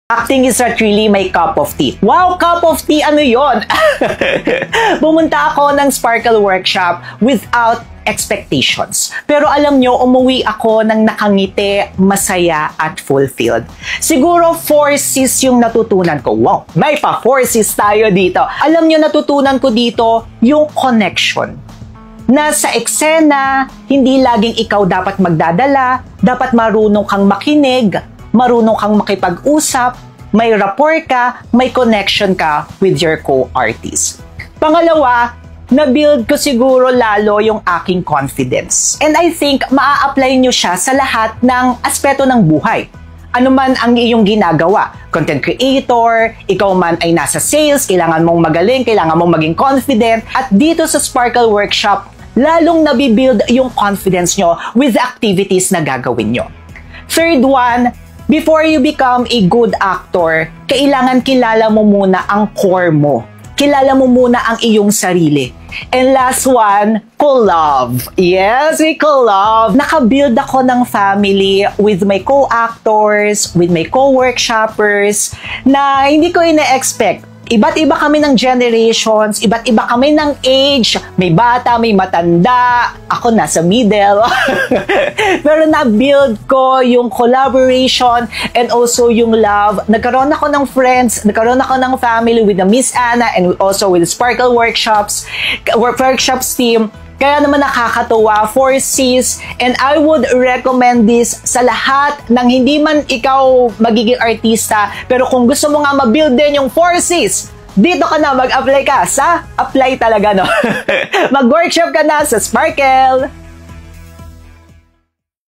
Acting is not really my cup of tea. Wow, cup of tea, ano yon? Pumunta ako ng Sparkle Workshop without expectations. Pero alam nyo, umuwi ako ng nakangiti, masaya, at fulfilled. Siguro 4 Cs yung natutunan ko. Wow, may pa 4 Cs tayo dito. Alam nyo, natutunan ko dito yung connection. Na sa eksena, hindi laging ikaw dapat magdadala, dapat marunong kang makinig, marunong kang makipag-usap, may rapport ka, may connection ka with your co-artist. Pangalawa, na-build ko siguro lalo yung aking confidence. And I think maa-apply nyo siya sa lahat ng aspeto ng buhay. Ano man ang iyong ginagawa, content creator, ikaw man ay nasa sales, kailangan mong magaling, kailangan mong maging confident. At dito sa Sparkle Workshop, lalong nabibuild yung confidence nyo with the activities na gagawin nyo. Third one, before you become a good actor, kailangan kilala mo muna ang core mo. Kilala mo muna ang iyong sarili. And last one, collab. Yes, we collab. Nakabuild ako ng family with my co-actors, with my co-workshoppers, na hindi ko ina-expect. Iba't iba kami ng generations, iba't iba kami ng age, may bata, may matanda, ako nasa middle. Pero na-build ko yung collaboration and also yung love. Nagkaroon ako ng friends, nagkaroon ako ng family with the Miss Anna and also with the Sparkle Workshops team. Kaya naman nakakatuwa, 4 Cs, and I would recommend this sa lahat ng hindi man ikaw magiging artista, pero kung gusto mo nga ma-build din yung 4 Cs, dito ka na, mag-apply ka sa apply talaga, no? Mag-workshop ka na sa Sparkle!